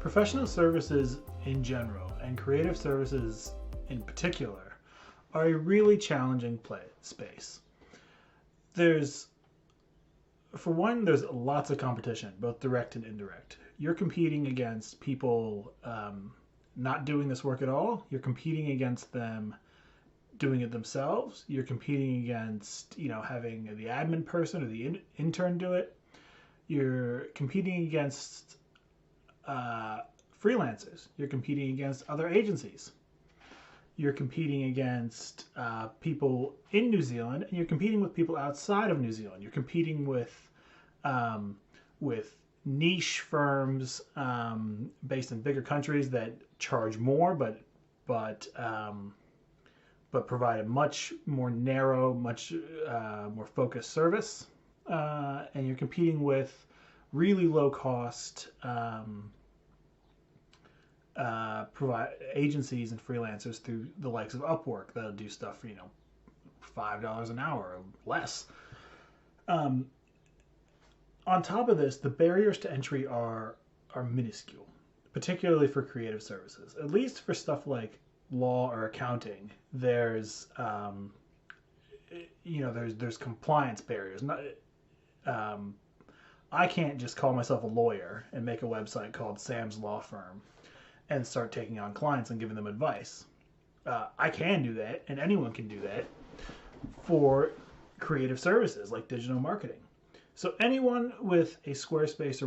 Professional services in general and creative services in particular are a really challenging space. There's, for one, there's lots of competition, both direct and indirect. You're competing against people not doing this work at all. You're competing against them doing it themselves. You're competing against, having the admin person or the intern do it. You're competing against freelancers. You're competing against other agencies. You're competing against people in New Zealand, and you're competing with people outside of New Zealand. You're competing with niche firms based in bigger countries that charge more, but provide a much more narrow, much more focused service. And you're competing with really low cost provide agencies and freelancers through the likes of Upwork that'll do stuff for $5 an hour or less. On top of this, the barriers to entry are minuscule, particularly for creative services. At least for stuff like law or accounting, there's there's compliance barriers. I can't just call myself a lawyer and make a website called Sam's Law Firm and start taking on clients and giving them advice. I can do that, and anyone can do that for creative services like digital marketing. So anyone with a Squarespace or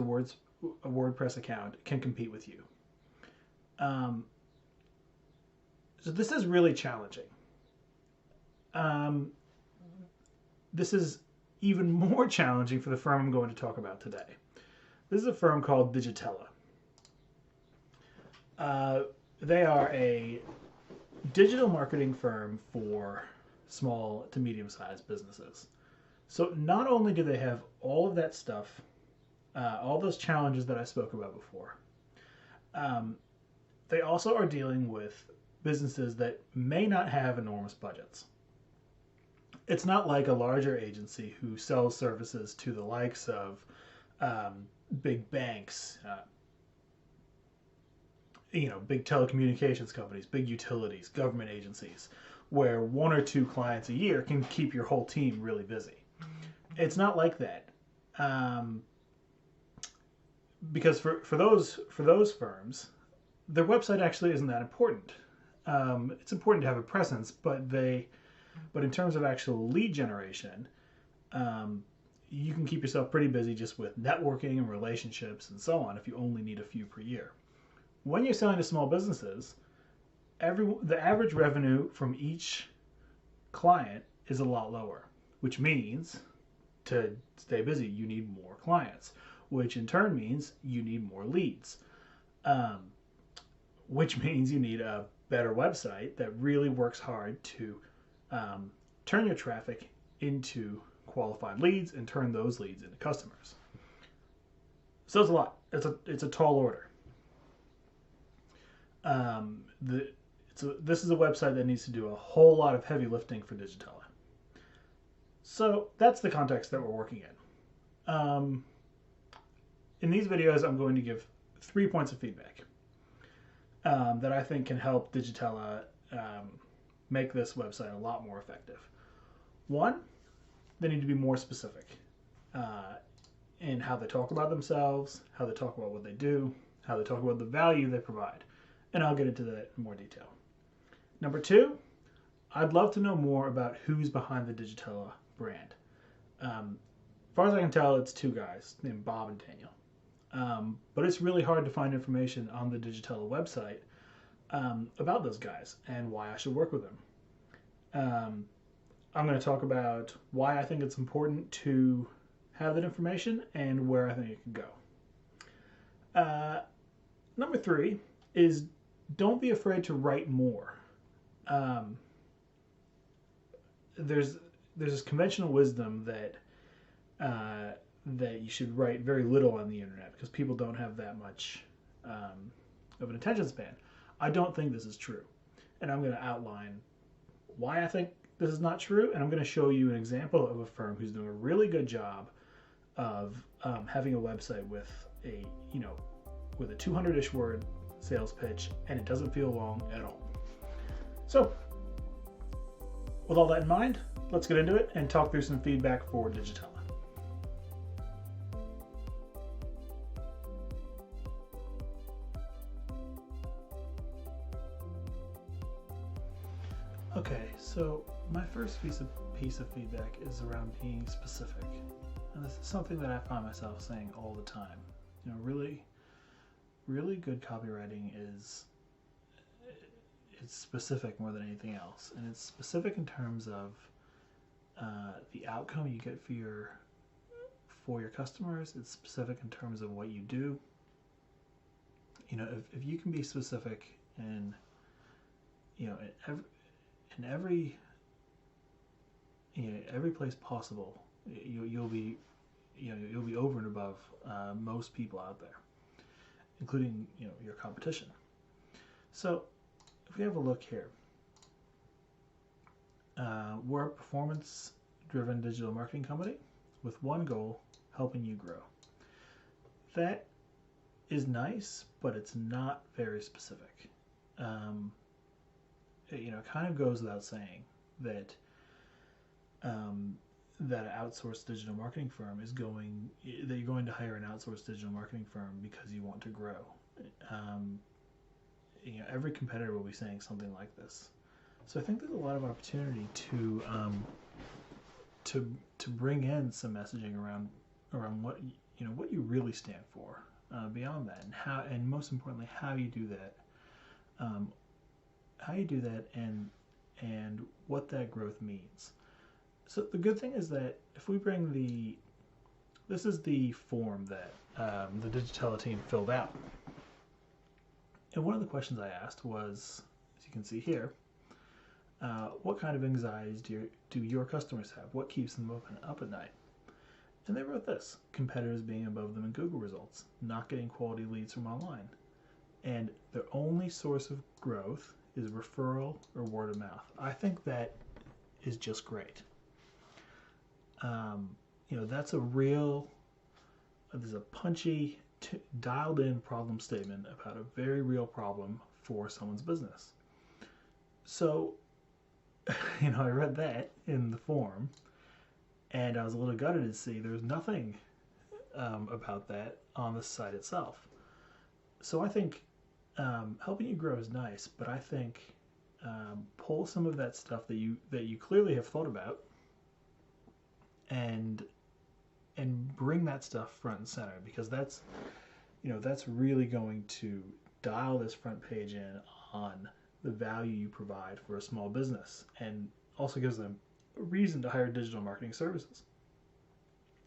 a WordPress account can compete with you. So this is really challenging. This is even more challenging for the firm I'm going to talk about today. This is a firm called Digitella. They are a digital marketing firm for small to medium-sized businesses. So not only do they have all of that stuff, all those challenges that I spoke about before, they also are dealing with businesses that may not have enormous budgets. It's not like a larger agency who sells services to the likes of big banks, big telecommunications companies, big utilities, government agencies, where one or two clients a year can keep your whole team really busy. It's not like that, because for those firms, their website actually isn't that important. It's important to have a presence, but in terms of actual lead generation, you can keep yourself pretty busy just with networking and relationships and so on if you only need a few per year. When you're selling to small businesses, the average revenue from each client is a lot lower, which means to stay busy, you need more clients, which in turn means you need more leads, which means you need a better website that really works hard to turn your traffic into qualified leads and turn those leads into customers. So it's a lot. It's a tall order. This is a website that needs to do a whole lot of heavy lifting for Digitella. So that's the context that we're working in. In these videos, I'm going to give 3 points of feedback that I think can help Digitella make this website a lot more effective. One, they need to be more specific in how they talk about themselves, how they talk about what they do, how they talk about the value they provide. And I'll get into that in more detail. Number two, I'd love to know more about who's behind the Digitella brand. As far as I can tell, it's two guys named Bob and Daniel. But it's really hard to find information on the Digitella website about those guys and why I should work with them. I'm going to talk about why I think it's important to have that information and where I think it could go. Number three is don't be afraid to write more. There's this conventional wisdom that you should write very little on the internet because people don't have that much of an attention span. I don't think this is true, and I'm going to outline why I think this is not true, and I'm going to show you an example of a firm who's doing a really good job of having a website with a with a 200-ish word sales pitch, and it doesn't feel long at all. So, with all that in mind, let's get into it and talk through some feedback for Digitella. Okay, so my first piece of feedback is around being specific. And this is something that I find myself saying all the time. You know, really good copywriting is it's specific more than anything else. And it's specific in terms of the outcome you get for your customers. It's specific in terms of what you do. You know, if you can be specific in, you know, in every place possible, you'll be over and above most people out there, including, you know, your competition. So if we have a look here, we're a performance-driven digital marketing company with one goal: helping you grow. That is nice, but it's not very specific. You know, it kind of goes without saying that that an outsourced digital marketing firm that you're going to hire an outsourced digital marketing firm because you want to grow. You know, every competitor will be saying something like this. So I think there's a lot of opportunity to bring in some messaging around what you really stand for, beyond that, and most importantly how you do that. And what that growth means. So the good thing is that if we bring this is the form that the Digitella team filled out. And one of the questions I asked was, as you can see here, what kind of anxieties do your customers have? What keeps them up at night? And they wrote this: competitors being above them in Google results, not getting quality leads from online, and their only source of growth is referral or word of mouth. I think that is just great. You know, there's a punchy, dialed in problem statement about a very real problem for someone's business. So, you know, I read that in the form, and I was a little gutted to see there's nothing about that on the site itself. So I think helping you grow is nice, but I think pull some of that stuff that you clearly have thought about, and bring that stuff front and center, because that's really going to dial this front page in on the value you provide for a small business, and also gives them a reason to hire digital marketing services.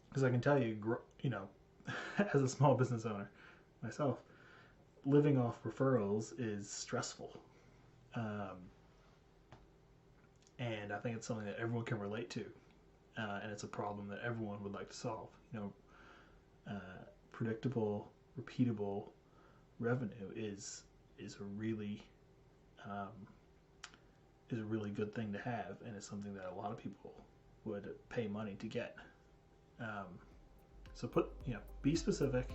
Because I can tell you, you know, as a small business owner myself, living off referrals is stressful, and I think it's something that everyone can relate to, and it's a problem that everyone would like to solve. You know, predictable, repeatable revenue is a really good thing to have, and it's something that a lot of people would pay money to get. So be specific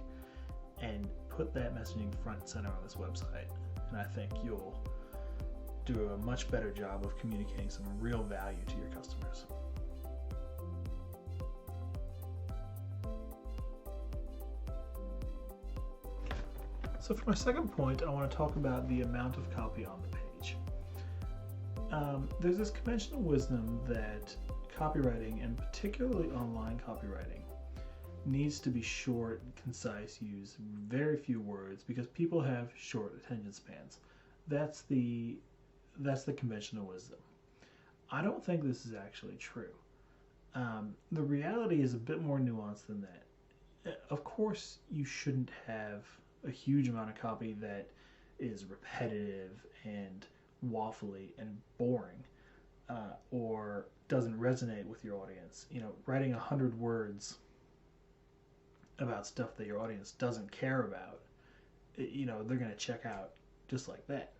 and put that messaging front and center on this website, and I think you'll do a much better job of communicating some real value to your customers. So for my second point, I want to talk about the amount of copy on the page. There's this conventional wisdom that copywriting, and particularly online copywriting, needs to be short, concise, use very few words, because people have short attention spans. That's the conventional wisdom. I don't think this is actually true. The reality is a bit more nuanced than that. Of course, you shouldn't have a huge amount of copy that is repetitive and waffly and boring, or doesn't resonate with your audience. You know, writing 100 words about stuff that your audience doesn't care about, you know, they're going to check out just like that.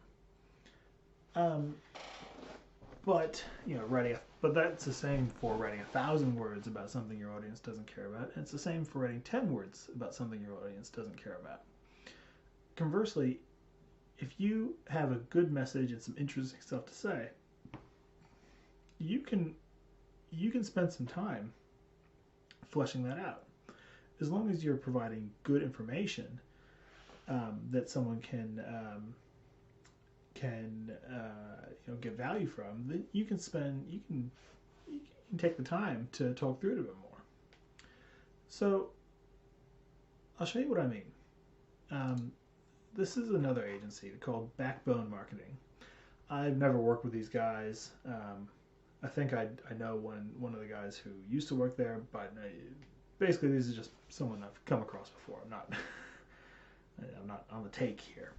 But that's the same for writing 1,000 words about something your audience doesn't care about, and it's the same for writing 10 words about something your audience doesn't care about. conversely, if you have a good message and some interesting stuff to say, you can spend some time fleshing that out. As long as you're providing good information that someone can get value from, then you can take the time to talk through it a bit more. So I'll show you what I mean. This is another agency called Backbone Marketing. I've never worked with these guys. I think I know one of the guys who used to work there, but basically this is just someone I've come across before. I'm not on the take here.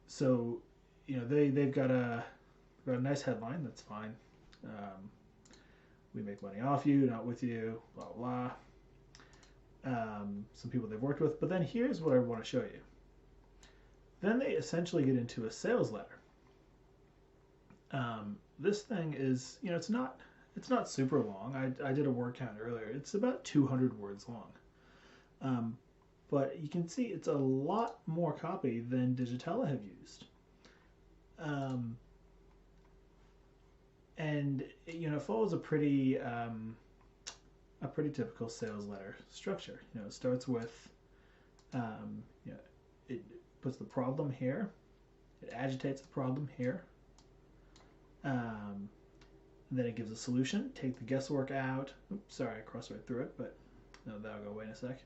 So they've got a nice headline. That's fine. We make money off you, not with you. Blah blah. Some people they've worked with, but then here's what I want to show you. Then they essentially get into a sales letter. This thing is, it's not super long. I did a word count earlier. It's about 200 words long. But you can see it's a lot more copy than Digitella have used. And it follows a pretty typical sales letter structure. It starts with it puts the problem here, it agitates the problem here, then it gives a solution. Take the guesswork out. Oops, sorry, I crossed right through it, but no, that'll go away in a sec.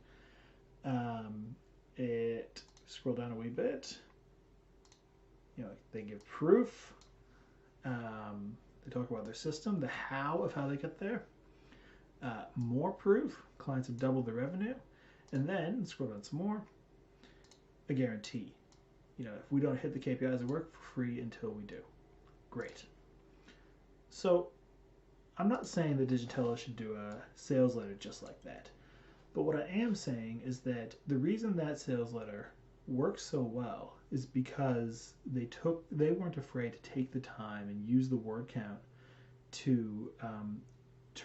It scroll down a wee bit. They give proof. They talk about their system, the how of how they get there. More proof. Clients have doubled their revenue. And then, scroll down some more, a guarantee. If we don't hit the KPIs at work, for free until we do. Great. So, I'm not saying that Digitella should do a sales letter just like that. But what I am saying is that the reason that sales letter works so well is because they weren't afraid to take the time and use the word count to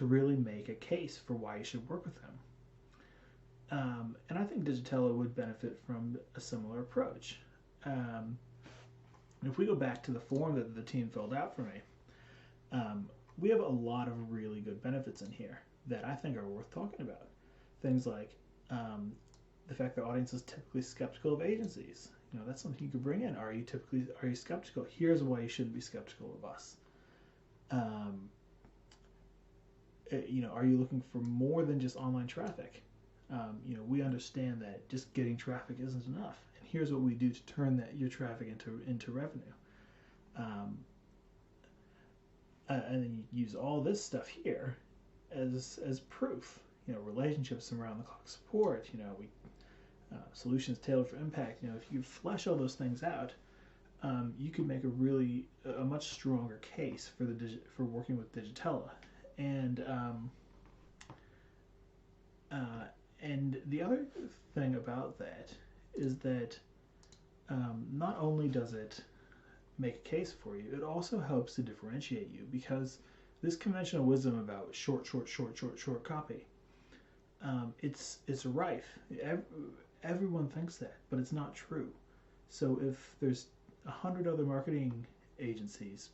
really make a case for why you should work with them. And I think Digitella would benefit from a similar approach. If we go back to the form that the team filled out for me, we have a lot of really good benefits in here that I think are worth talking about. Things like the fact that audience is typically skeptical of agencies. That's something you could bring in. Are you skeptical? Here's why you shouldn't be skeptical of us. Are you looking for more than just online traffic? We understand that just getting traffic isn't enough. And here's what we do to turn your traffic into revenue. And then you use all this stuff here as proof. Relationships, around the clock support. Solutions tailored for impact. If you flesh all those things out, you could make a much stronger case for working with Digitella. And the other thing about that is that not only does it make a case for you, it also helps to differentiate you, because this conventional wisdom about short copy, it's rife. Everyone thinks that, but it's not true. So if there's 100 other marketing agencies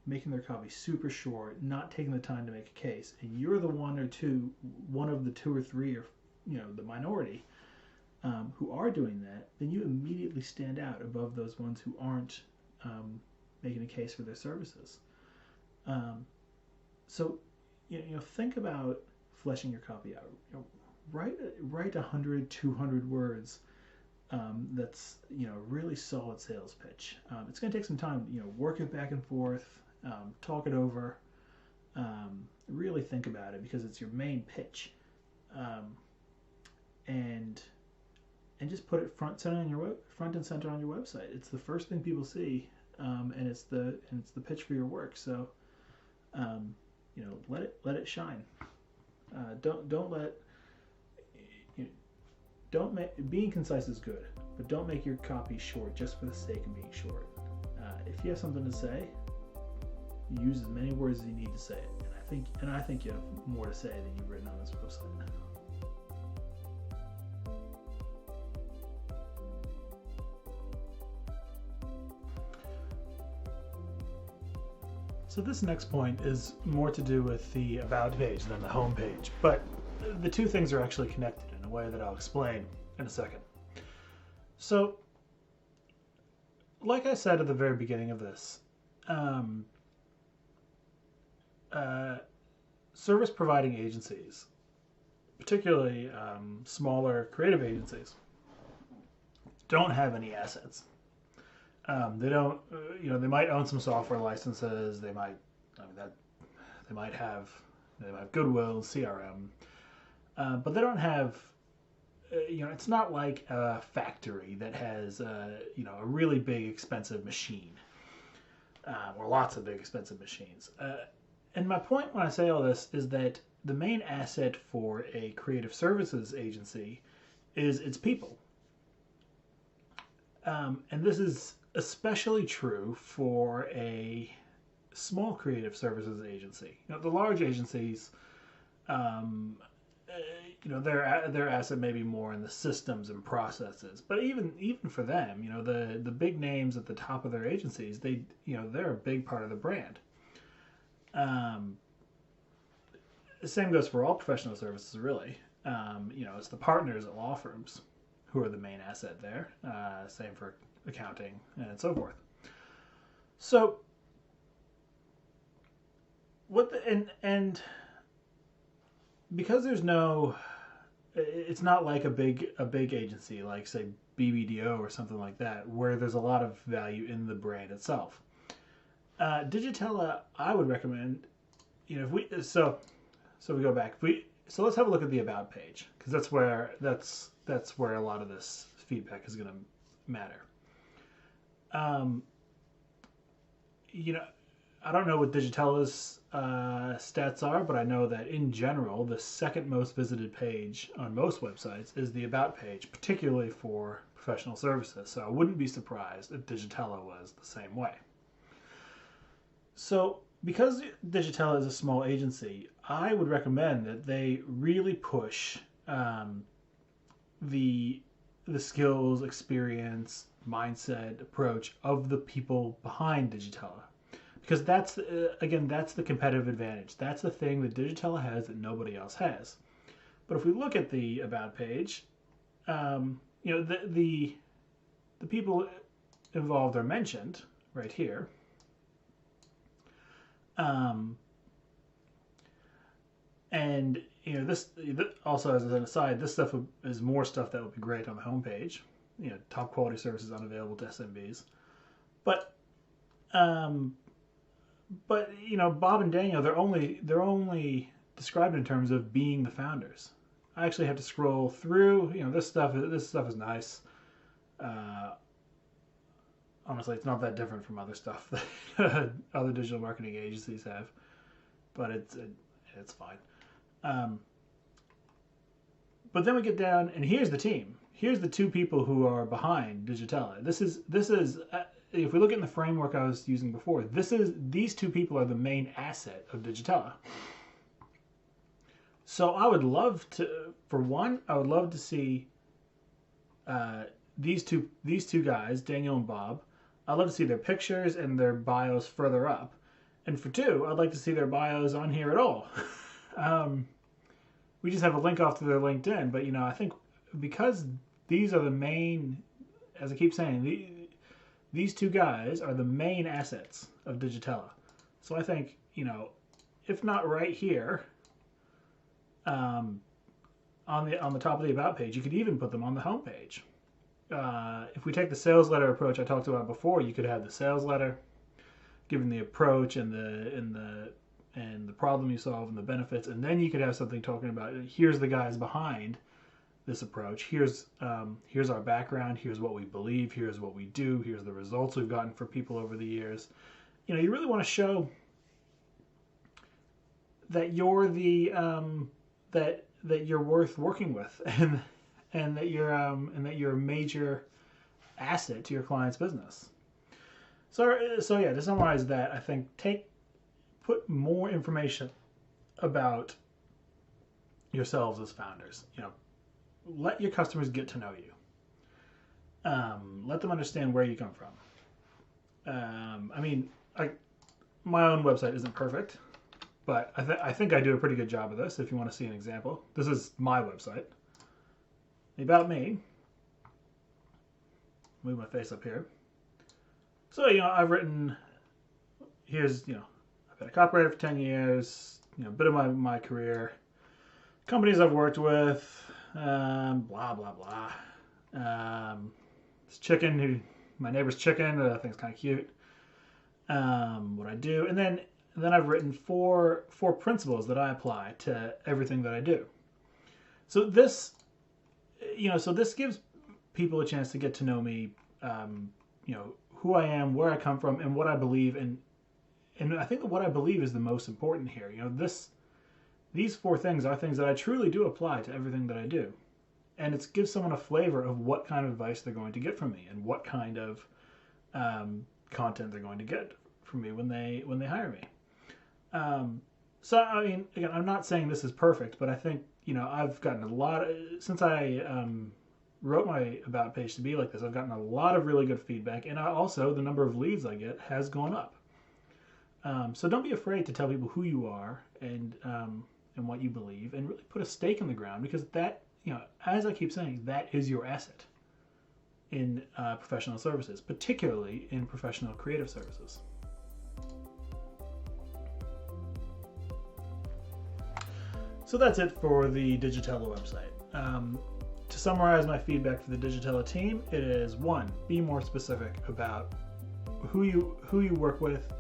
making their copy super short, not taking the time to make a case, and you're the one of the two or three, or the minority who are doing that, then you immediately stand out above those ones who aren't making a case for their services. So think about fleshing your copy out. Write 100, 200 words. That's really solid sales pitch. It's going to take some time. Work it back and forth. Talk it over. Really think about it, because it's your main pitch. And just put it front and center on your website. It's the first thing people see, and it's the pitch for your work. So let it shine. Being concise is good, but don't make your copy short just for the sake of being short. If you have something to say, use as many words as you need to say it. And I think you have more to say than you've written on this website. So this next point is more to do with the About page than the home page, but the two things are actually connected in a way that I'll explain in a second. So, like I said at the very beginning of this, service providing agencies, particularly smaller creative agencies, don't have any assets. They don't, they might own some software licenses. They might, they might have goodwill, CRM, but they don't have. It's not like a factory that has, a really big expensive machine, or lots of big expensive machines. And my point when I say all this is that the main asset for a creative services agency is its people. And this is especially true for a small creative services agency. The large agencies, their asset may be more in the systems and processes. But even for them, the big names at the top of their agencies, they're a big part of the brand. The same goes for all professional services, really. It's the partners at law firms who are the main asset there. Same for accounting and so forth. So, and because there's no, it's not like a big agency like say BBDO or something like that, where there's a lot of value in the brand itself. Digitella, I would recommend, if we so we go back. So let's have a look at the About page, because that's where a lot of this feedback is going to matter. I don't know what Digitella's stats are, but I know that in general, the second most visited page on most websites is the About page, particularly for professional services. So I wouldn't be surprised if Digitella was the same way. So because Digitella is a small agency, I would recommend that they really push the skills, experience, mindset, approach of the people behind Digitella. Because that's the competitive advantage. That's the thing that Digitella has that nobody else has. But if we look at the About page, the people involved are mentioned right here. And this also, as an aside, this stuff is more stuff that would be great on the homepage. Top quality services unavailable to SMBs. But Bob and Daniel, they're only described in terms of being the founders. I actually have to scroll through. This stuff is nice. Honestly, it's not that different from other stuff that other digital marketing agencies have, but it's fine. But then we get down, and here's the team. Here's the two people who are behind Digitella. This is if we look at the framework I was using before, these two people are the main asset of Digitella. So I would love to see these two guys, Daniel and Bob. I'd love to see their pictures and their bios further up. And for two, I'd like to see their bios on here at all. We just have a link off to their LinkedIn, but I think because these are the main, as I keep saying, these two guys are the main assets of Digitella. So I think, if not right here, on the top of the About page, you could even put them on the home page. If we take the sales letter approach I talked about before, you could have the sales letter, given the approach and the problem you solve and the benefits, and then you could have something talking about here's the guys behind this approach. Here's our background. Here's what we believe. Here's what we do. Here's the results we've gotten for people over the years. You really want to show that you're that you're worth working with, and that you're a major asset to your client's business. So yeah, to summarize that, I think put more information about yourselves as founders. Let your customers get to know you. Let them understand where you come from. my own website isn't perfect, but I think I do a pretty good job of this. If you want to see an example, this is my website. About me. Move my face up here. So, I've written, here's, I've been a copywriter for 10 years, a bit of my career, companies I've worked with, blah, blah, blah. This chicken, my neighbor's chicken, I think it's kind of cute. What I do, and then I've written four principles that I apply to everything that I do. So this, so this gives people a chance to get to know me, who I am, where I come from, and what I believe. And I think that what I believe is the most important here. These 4 things are things that I truly do apply to everything that I do. And it gives someone a flavor of what kind of advice they're going to get from me and what kind of content they're going to get from me when they hire me. So, I mean, again, I'm not saying this is perfect, but I think, I've gotten a lot, since I wrote my about page to be like this, I've gotten a lot of really good feedback, and also the number of leads I get has gone up. So don't be afraid to tell people who you are and what you believe, and really put a stake in the ground, because that, as I keep saying, that is your asset in professional services, particularly in professional creative services. So that's it for the Digitella website. To summarize my feedback for the Digitella team, it is 1, be more specific about who you work with,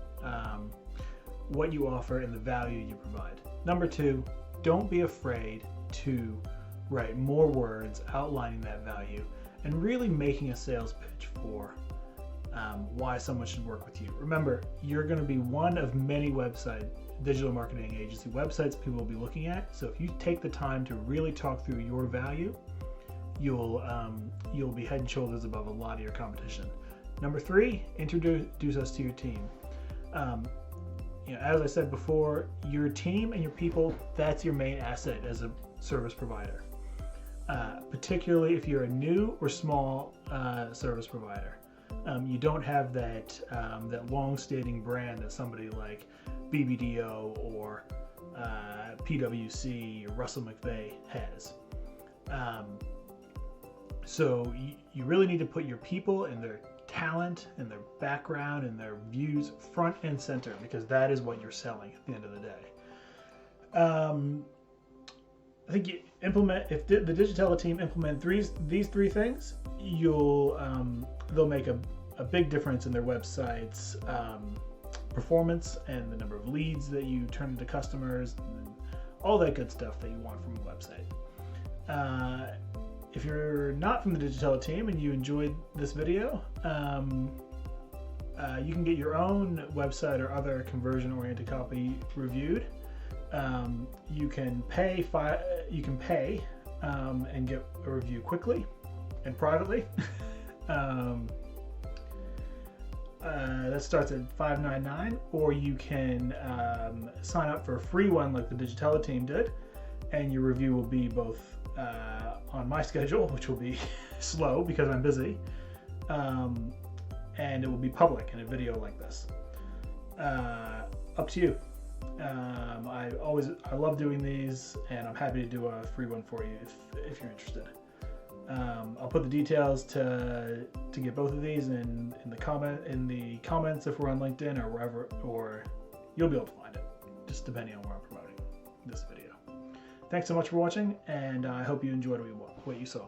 what you offer, and the value you provide. Number 2, don't be afraid to write more words outlining that value and really making a sales pitch for why someone should work with you. Remember, you're going to be one of many digital marketing agency websites people will be looking at. So if you take the time to really talk through your value, you'll be head and shoulders above a lot of your competition. Number 3, introduce us to your team. As I said before, your team and your people, that's your main asset as a service provider. Particularly if you're a new or small service provider. You don't have that long-standing brand that somebody like BBDO or PwC or Russell McVeigh has. So you really need to put your people and their talent and their background and their views front and center, because that is what you're selling at the end of the day. I think if the Digitella team implement these 3 things, they'll make a big difference in their website's performance and the number of leads that you turn into customers, and all that good stuff that you want from a website. If you're not from the Digitella team and you enjoyed this video, you can get your own website or other conversion-oriented copy reviewed. You can pay and get a review quickly and privately. That starts at $5.99, or you can sign up for a free one like the Digitella team did, and your review will be both on my schedule, which will be slow because I'm busy, and it will be public in a video like this. Up to you. I love doing these, and I'm happy to do a free one for you if you're interested. I'll put the details to get both of these in the comments if we're on LinkedIn or wherever, or you'll be able to find it, just depending on where I'm promoting this video. Thanks so much for watching, and I hope you enjoyed what you saw.